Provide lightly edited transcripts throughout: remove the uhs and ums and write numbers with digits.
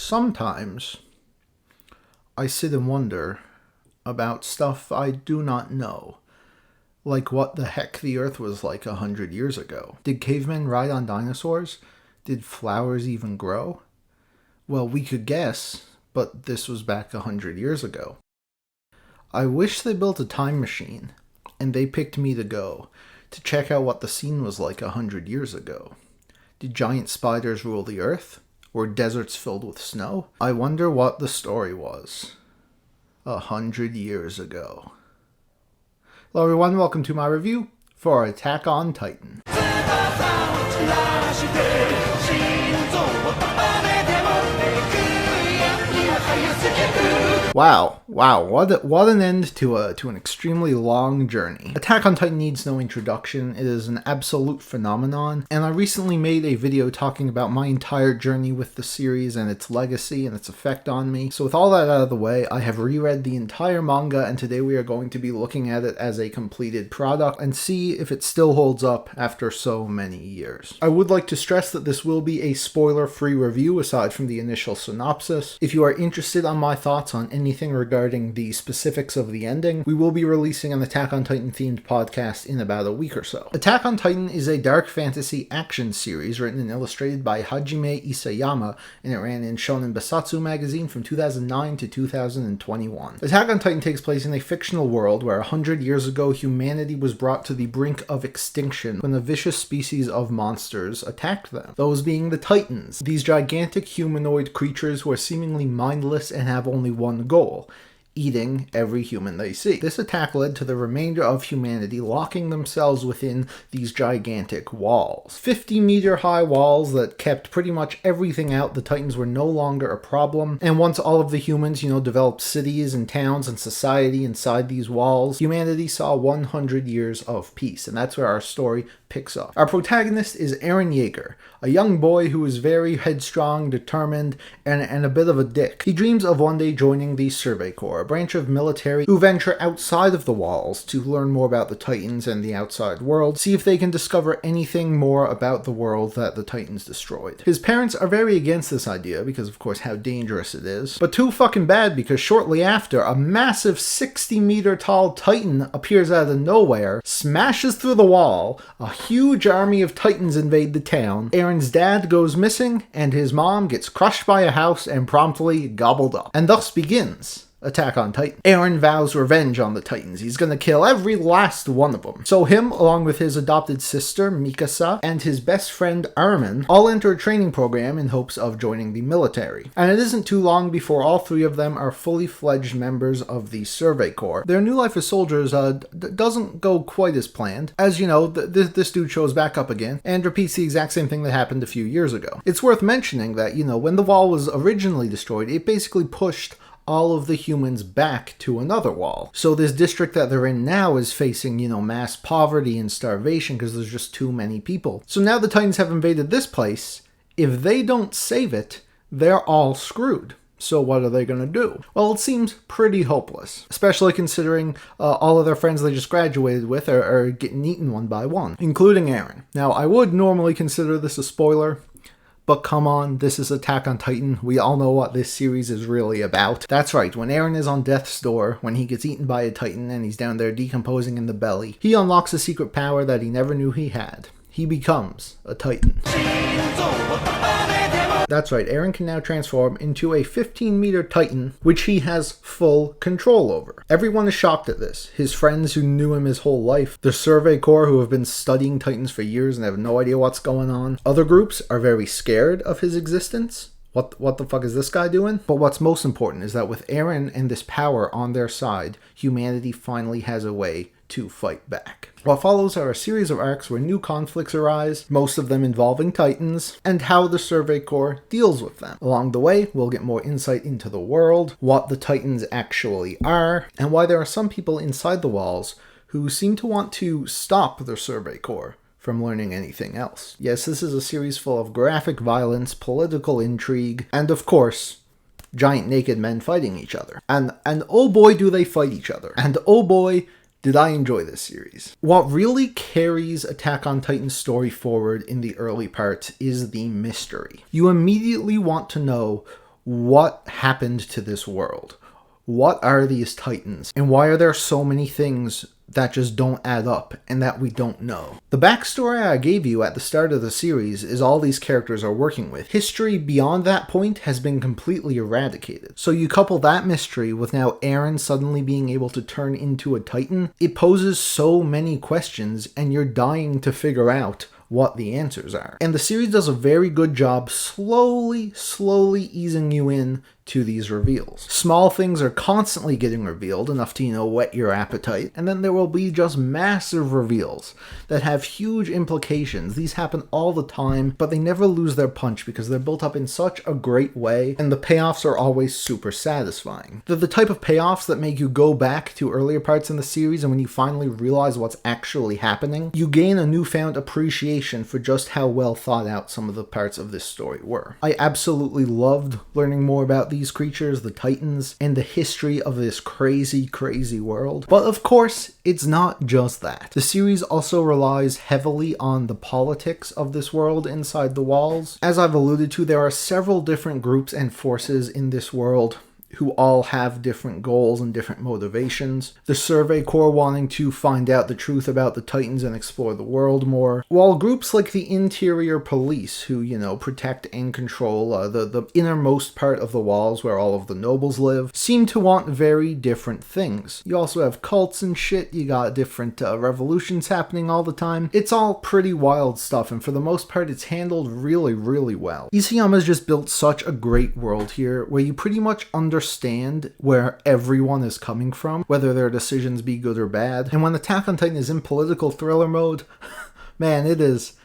Sometimes I sit and wonder about stuff I do not know. Like what the heck the Earth was like 100 years ago. Did cavemen ride on dinosaurs? Did flowers even grow? Well, we could guess, but this was back 100 years ago. I wish they built a time machine, and they picked me to go, to check out what the scene was like 100 years ago. Did giant spiders rule the Earth? Were deserts filled with snow? I wonder what the story was 100 years ago. Hello everyone, welcome to my review for Attack on Titan. Wow, what an end to an extremely long journey. Attack on Titan needs no introduction. It is an absolute phenomenon, and I recently made a video talking about my entire journey with the series and its legacy and its effect on me. So with all that out of the way, I have reread the entire manga, and today we are going to be looking at it as a completed product and see if it still holds up after so many years. I would like to stress that this will be a spoiler-free review aside from the initial synopsis. If you are interested on my thoughts on anything regarding the specifics of the ending, we will be releasing an Attack on Titan themed podcast in about a week or so. Attack on Titan is a dark fantasy action series written and illustrated by Hajime Isayama, and it ran in Shonen Basatsu magazine from 2009 to 2021. Attack on Titan takes place in a fictional world where 100 years ago humanity was brought to the brink of extinction when a vicious species of monsters attacked them, those being the Titans, these gigantic humanoid creatures who are seemingly mindless and have only one goal: eating every human they see. This attack led to the remainder of humanity locking themselves within these gigantic walls. 50-meter high walls that kept pretty much everything out. The Titans were no longer a problem, and once all of the humans, developed cities and towns and society inside these walls, humanity saw 100 years of peace, and that's where our story picks up. Our protagonist is Eren Yeager, a young boy who is very headstrong, determined, and a bit of a dick. He dreams of one day joining the Survey Corps, a branch of military who venture outside of the walls to learn more about the Titans and the outside world, see if they can discover anything more about the world that the Titans destroyed. His parents are very against this idea because, of course, how dangerous it is, but too fucking bad because shortly after, a massive 60-meter tall Titan appears out of nowhere, smashes through the wall, a huge army of Titans invade the town, Eren's dad goes missing, and his mom gets crushed by a house and promptly gobbled up. And thus begins Attack on Titan. Eren vows revenge on the Titans. He's gonna kill every last one of them. So him, along with his adopted sister, Mikasa, and his best friend, Armin, all enter a training program in hopes of joining the military. And it isn't too long before all three of them are fully fledged members of the Survey Corps. Their new life as soldiers doesn't go quite as planned. As you know, this dude shows back up again and repeats the exact same thing that happened a few years ago. It's worth mentioning that, when the wall was originally destroyed, it basically pushed all of the humans back to another wall. So this district that they're in now is facing, mass poverty and starvation because there's just too many people. So now the Titans have invaded this place. If they don't save it, they're all screwed. So what are they going to do? Well, it seems pretty hopeless, especially considering all of their friends they just graduated with are getting eaten one by one, including Eren. Now, I would normally consider this a spoiler, but come on, this is Attack on Titan. We all know what this series is really about. That's right, when Eren is on death's door, when he gets eaten by a Titan and he's down there decomposing in the belly, he unlocks a secret power that he never knew he had. He becomes a Titan. That's right, Eren can now transform into a 15-meter Titan, which he has full control over. Everyone is shocked at this. His friends who knew him his whole life, the Survey Corps who have been studying Titans for years and have no idea what's going on. Other groups are very scared of his existence. What the fuck is this guy doing? But what's most important is that with Eren and this power on their side, humanity finally has a way to fight back. What follows are a series of arcs where new conflicts arise, most of them involving Titans, and how the Survey Corps deals with them. Along the way, we'll get more insight into the world, what the Titans actually are, and why there are some people inside the walls who seem to want to stop the Survey Corps from learning anything else. Yes, this is a series full of graphic violence, political intrigue, and of course, giant naked men fighting each other. And oh boy do they fight each other. And oh boy did I enjoy this series. What really carries Attack on Titan's story forward in the early parts is the mystery. You immediately want to know what happened to this world? What are these Titans? And why are there so many things that just don't add up and that we don't know? The backstory I gave you at the start of the series is all these characters are working with. History beyond that point has been completely eradicated. So you couple that mystery with now Eren suddenly being able to turn into a Titan, it poses so many questions and you're dying to figure out what the answers are. And the series does a very good job slowly easing you in to these reveals. Small things are constantly getting revealed, enough to, whet your appetite, and then there will be just massive reveals that have huge implications. These happen all the time, but they never lose their punch because they're built up in such a great way, and the payoffs are always super satisfying. They're the type of payoffs that make you go back to earlier parts in the series, and when you finally realize what's actually happening, you gain a newfound appreciation for just how well thought out some of the parts of this story were. I absolutely loved learning more about these creatures, the Titans, and the history of this crazy world. But of course, it's not just that. The series also relies heavily on the politics of this world inside the walls. As I've alluded to, there are several different groups and forces in this world who all have different goals and different motivations. The Survey Corps wanting to find out the truth about the Titans and explore the world more, while groups like the Interior Police, who, protect and control the innermost part of the walls where all of the nobles live, seem to want very different things. You also have cults and shit, you got different revolutions happening all the time. It's all pretty wild stuff, and for the most part, it's handled really well. Isayama's just built such a great world here, where you pretty much understand where everyone is coming from, whether their decisions be good or bad. And when Attack on Titan is in political thriller mode, man, it is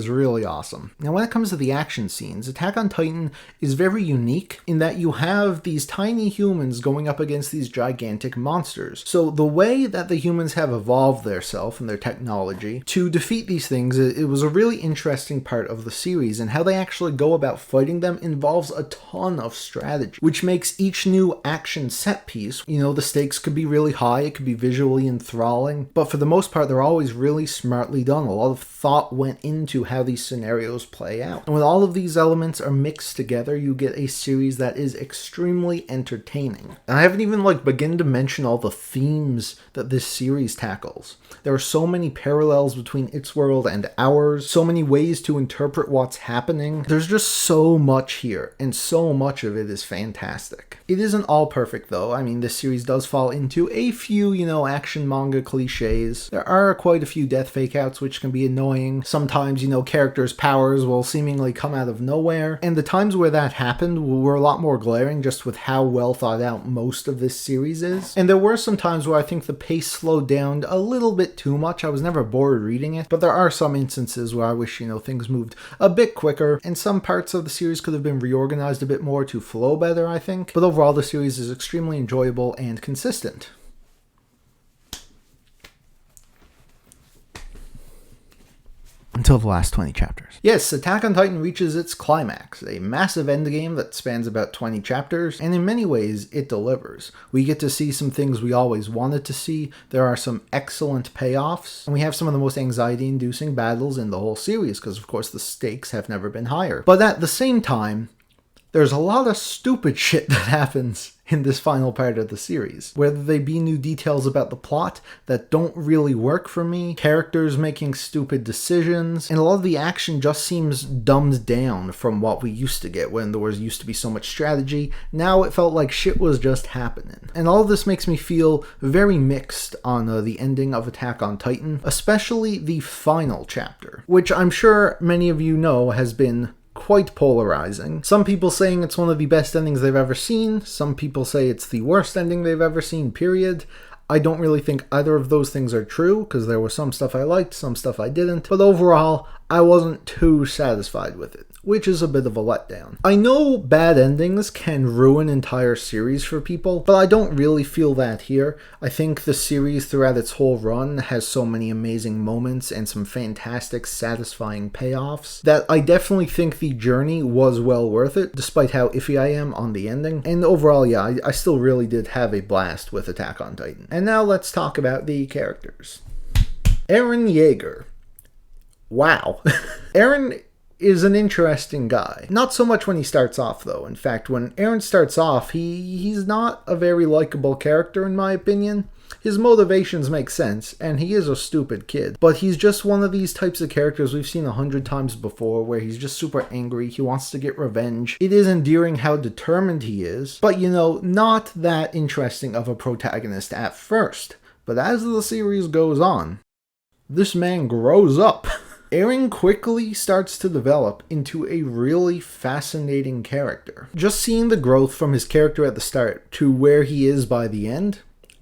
really awesome. Now, when it comes to the action scenes, Attack on Titan is very unique in that you have these tiny humans going up against these gigantic monsters. So the way that the humans have evolved theirself and their technology to defeat these things, it was a really interesting part of the series, and how they actually go about fighting them involves a ton of strategy, which makes each new action set piece, the stakes could be really high, it could be visually enthralling, but for the most part, they're always really smartly done. A lot of thought went into how these scenarios play out. And when all of these elements are mixed together, you get a series that is extremely entertaining. And I haven't even begun to mention all the themes that this series tackles. There are so many parallels between its world and ours, so many ways to interpret what's happening. There's just so much here, and so much of it is fantastic. It isn't all perfect though. I mean, this series does fall into a few, action manga cliches. There are quite a few death fake-outs which can be annoying. Sometimes, characters' powers will seemingly come out of nowhere, and the times where that happened were a lot more glaring just with how well thought out most of this series is. And there were some times where I think the pace slowed down a little bit too much. I was never bored reading it, but there are some instances where I wish, things moved a bit quicker, and some parts of the series could have been reorganized a bit more to flow better, I think. But overall, the series is extremely enjoyable and consistent. Until the last 20 chapters. Yes, Attack on Titan reaches its climax, a massive endgame that spans about 20 chapters, and in many ways, it delivers. We get to see some things we always wanted to see, there are some excellent payoffs, and we have some of the most anxiety-inducing battles in the whole series, because of course the stakes have never been higher. But at the same time, there's a lot of stupid shit that happens in this final part of the series. Whether they be new details about the plot that don't really work for me, characters making stupid decisions, and a lot of the action just seems dumbed down from what we used to get when there used to be so much strategy. Now it felt like shit was just happening. And all of this makes me feel very mixed on the ending of Attack on Titan, especially the final chapter, which I'm sure many of you know has been quite polarizing. Some people saying it's one of the best endings they've ever seen. Some people say it's the worst ending they've ever seen, period. I don't really think either of those things are true, because there was some stuff I liked, some stuff I didn't. But overall, I wasn't too satisfied with it, which is a bit of a letdown. I know bad endings can ruin entire series for people, but I don't really feel that here. I think the series throughout its whole run has so many amazing moments and some fantastic, satisfying payoffs that I definitely think the journey was well worth it, despite how iffy I am on the ending. And overall, yeah, I still really did have a blast with Attack on Titan. And now let's talk about the characters. Eren Yeager. Wow. Eren is an interesting guy. Not so much when he starts off, though. In fact, when Eren starts off, he's not a very likable character, in my opinion. His motivations make sense, and he is a stupid kid. But he's just one of these types of characters we've seen 100 times before, where he's just super angry, he wants to get revenge. It is endearing how determined he is, but not that interesting of a protagonist at first. But as the series goes on, this man grows up. Eren quickly starts to develop into a really fascinating character. Just seeing the growth from his character at the start to where he is by the end,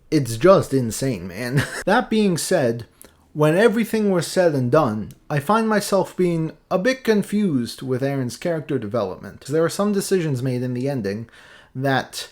it's just insane, man. That being said, when everything was said and done, I find myself being a bit confused with Eren's character development. There are some decisions made in the ending that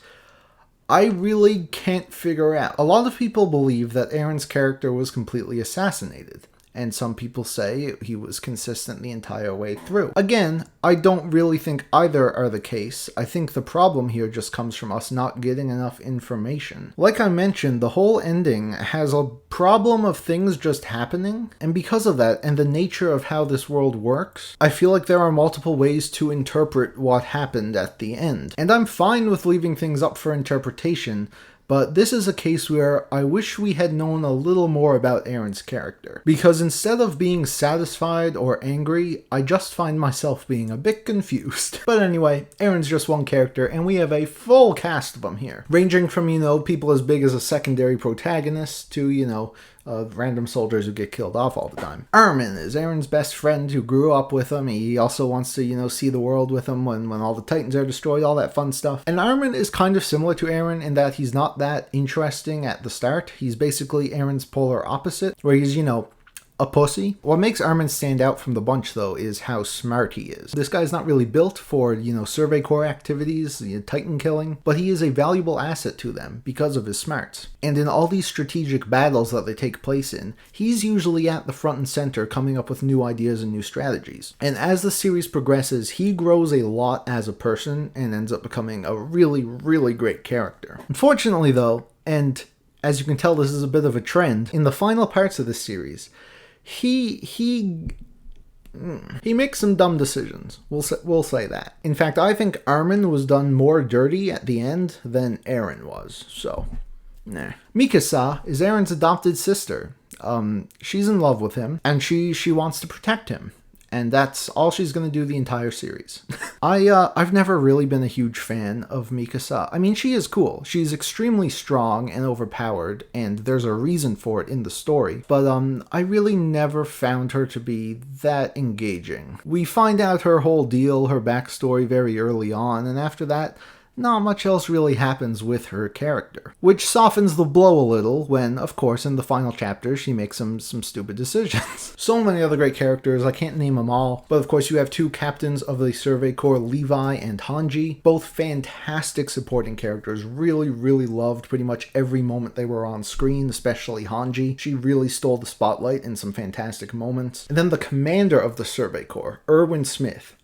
I really can't figure out. A lot of people believe that Eren's character was completely assassinated, and some people say he was consistent the entire way through. Again, I don't really think either are the case. I think the problem here just comes from us not getting enough information. Like I mentioned, the whole ending has a problem of things just happening, and because of that, and the nature of how this world works, I feel like there are multiple ways to interpret what happened at the end. And I'm fine with leaving things up for interpretation, but this is a case where I wish we had known a little more about Eren's character. Because instead of being satisfied or angry, I just find myself being a bit confused. But anyway, Eren's just one character, and we have a full cast of them here. Ranging from, people as big as a secondary protagonist to, random soldiers who get killed off all the time. Armin is Eren's best friend who grew up with him. He also wants to, see the world with him when all the Titans are destroyed, all that fun stuff. And Armin is kind of similar to Eren in that he's not that interesting at the start. He's basically Eren's polar opposite, where he's, a pussy. What makes Armin stand out from the bunch, though, is how smart he is. This guy's not really built for, Survey Corps activities, Titan killing, but he is a valuable asset to them because of his smarts. And in all these strategic battles that they take place in, he's usually at the front and center coming up with new ideas and new strategies. And as the series progresses, he grows a lot as a person and ends up becoming a really, really great character. Unfortunately, though, and as you can tell, this is a bit of a trend, in the final parts of this series, he makes some dumb decisions. We'll say that. In fact, I think Armin was done more dirty at the end than Eren was. So, nah. Mikasa is Eren's adopted sister. She's in love with him, and she wants to protect him. And that's all she's going to do the entire series. I've never really been a huge fan of Mikasa. I mean, she is cool. She's extremely strong and overpowered, and there's a reason for it in the story. But I really never found her to be that engaging. We find out her whole deal, her backstory very early on, and after that, not much else really happens with her character. Which softens the blow a little when, of course, in the final chapter, she makes some stupid decisions. So many other great characters, I can't name them all, but of course you have two captains of the Survey Corps, Levi and Hanji. Both fantastic supporting characters, really, really loved pretty much every moment they were on screen, especially Hanji. She really stole the spotlight in some fantastic moments. And then the commander of the Survey Corps, Erwin Smith.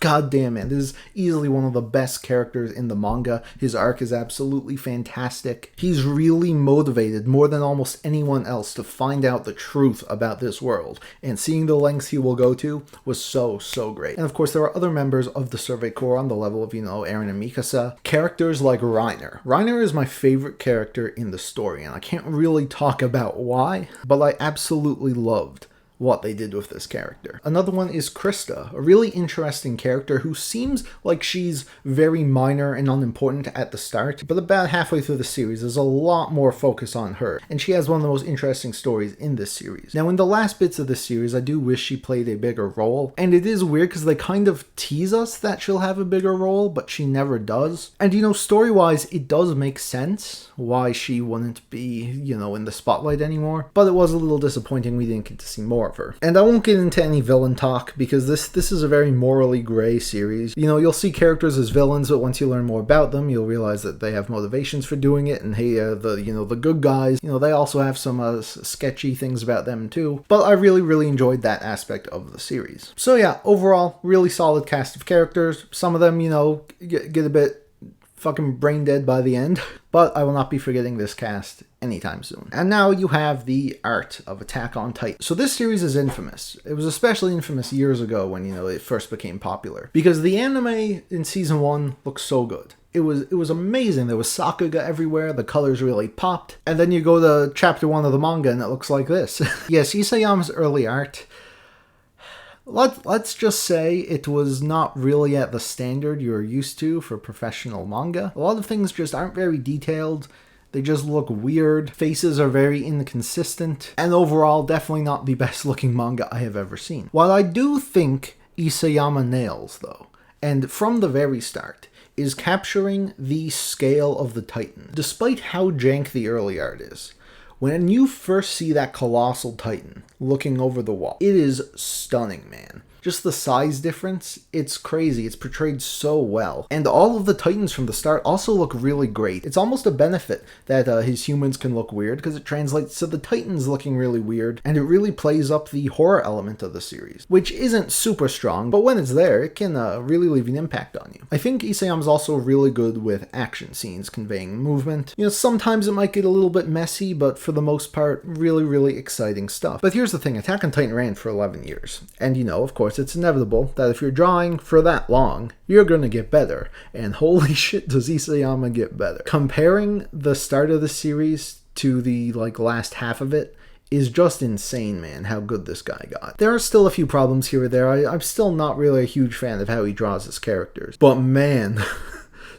God damn, man, this is easily one of the best characters in the manga. His arc is absolutely fantastic. He's really motivated more than almost anyone else to find out the truth about this world, and seeing the lengths he will go to was so great. And of course there are other members of the Survey Corps on the level of, Eren and Mikasa. Characters like Reiner. Reiner is my favorite character in the story, and I can't really talk about why, but I absolutely loved what they did with this character. Another one is Krista, a really interesting character who seems like she's very minor and unimportant at the start, but about halfway through the series there's a lot more focus on her, and she has one of the most interesting stories in this series. Now in the last bits of this series, I do wish she played a bigger role, and it is weird because they kind of tease us that she'll have a bigger role, but she never does. And story-wise, it does make sense why she wouldn't be, in the spotlight anymore, but it was a little disappointing we didn't get to see more of her. And I won't get into any villain talk because this is a very morally gray series. You'll see characters as villains, but once you learn more about them, you'll realize that they have motivations for doing it. And hey, the good guys, they also have some sketchy things about them too. But I really enjoyed that aspect of the series. So yeah, overall, really solid cast of characters. Some of them, get a bit fucking brain dead by the end. But I will not be forgetting this cast anytime soon. And now you have the art of Attack on Titan. So this series is infamous. It was especially infamous years ago when, it first became popular. Because the anime in season 1 looks so good. It was amazing. There was Sakuga everywhere. The colors really popped. And then you go to chapter 1 of the manga and it looks like this. Yes, Isayama's early art, let's just say it was not really at the standard you're used to for professional manga. A lot of things just aren't very detailed. They just look weird. Faces are very inconsistent. And overall, definitely not the best looking manga I have ever seen. What I do think Isayama nails, though, and from the very start, is capturing the scale of the Titan. Despite how jank the early art is, when you first see that colossal Titan looking over the wall, it is stunning, man. Just the size difference, it's crazy. It's portrayed so well. And all of the Titans from the start also look really great. It's almost a benefit that his humans can look weird, because it translates to the Titans looking really weird, and it really plays up the horror element of the series, which isn't super strong, but when it's there, it can really leave an impact on you. I think Isayama's also really good with action scenes conveying movement. Sometimes it might get a little bit messy, but for the most part, really, really exciting stuff. But here's the thing, Attack on Titan ran for 11 years. And of course, it's inevitable that if you're drawing for that long, you're going to get better. And holy shit, does Isayama get better. Comparing the start of the series to the last half of it is just insane, man, how good this guy got. There are still a few problems here or there. I'm still not really a huge fan of how he draws his characters. But man...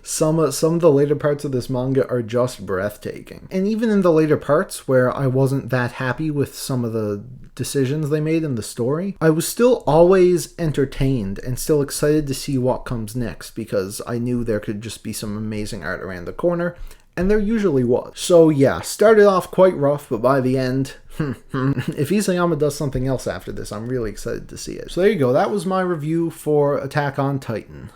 Some of the later parts of this manga are just breathtaking. And even in the later parts, where I wasn't that happy with some of the decisions they made in the story, I was still always entertained and still excited to see what comes next, because I knew there could just be some amazing art around the corner, and there usually was. So yeah, started off quite rough, but by the end, if Isayama does something else after this, I'm really excited to see it. So there you go, that was my review for Attack on Titan.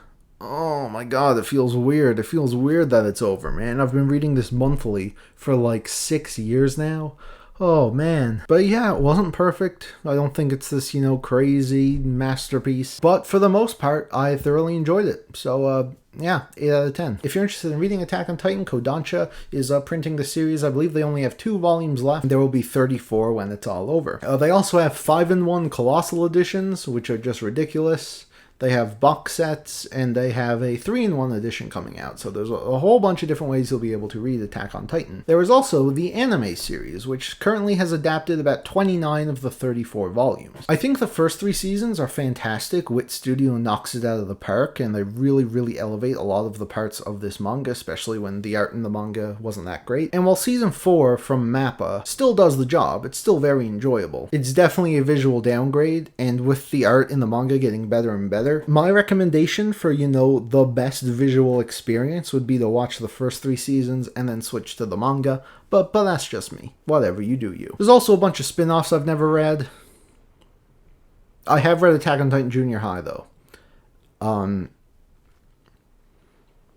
Oh my god, it feels weird. It feels weird that it's over, man. I've been reading this monthly for 6 years now. Oh man. But yeah, it wasn't perfect. I don't think it's this, crazy masterpiece. But for the most part, I thoroughly enjoyed it. So, yeah, 8 out of 10. If you're interested in reading Attack on Titan, Kodansha is printing the series. I believe they only have 2 volumes left. There will be 34 when it's all over. They also have 5-in-1 Colossal editions, which are just ridiculous. They have box sets, and they have a 3-in-1 edition coming out. So there's a whole bunch of different ways you'll be able to read Attack on Titan. There is also the anime series, which currently has adapted about 29 of the 34 volumes. I think the first 3 seasons are fantastic. Wit Studio knocks it out of the park, and they really, really elevate a lot of the parts of this manga, especially when the art in the manga wasn't that great. And while season 4 from MAPPA still does the job, it's still very enjoyable. It's definitely a visual downgrade, and with the art in the manga getting better and better, my recommendation for, the best visual experience would be to watch the first 3 seasons and then switch to the manga, but that's just me. Whatever, you do you. There's also a bunch of spin-offs I've never read. I have read Attack on Titan Junior High, though.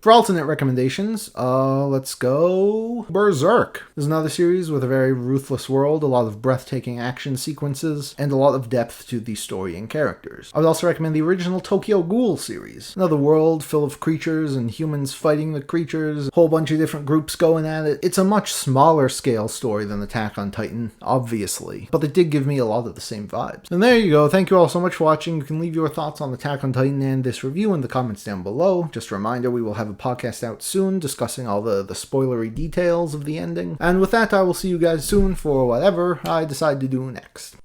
For alternate recommendations, let's go Berserk. There's another series with a very ruthless world, a lot of breathtaking action sequences, and a lot of depth to the story and characters. I would also recommend the original Tokyo Ghoul series. Another world full of creatures and humans fighting the creatures, a whole bunch of different groups going at it. It's a much smaller scale story than Attack on Titan, obviously, but it did give me a lot of the same vibes. And there you go. Thank you all so much for watching. You can leave your thoughts on Attack on Titan and this review in the comments down below. Just a reminder, we will have a podcast out soon discussing all the spoilery details of the ending. And with that, I will see you guys soon for whatever I decide to do next.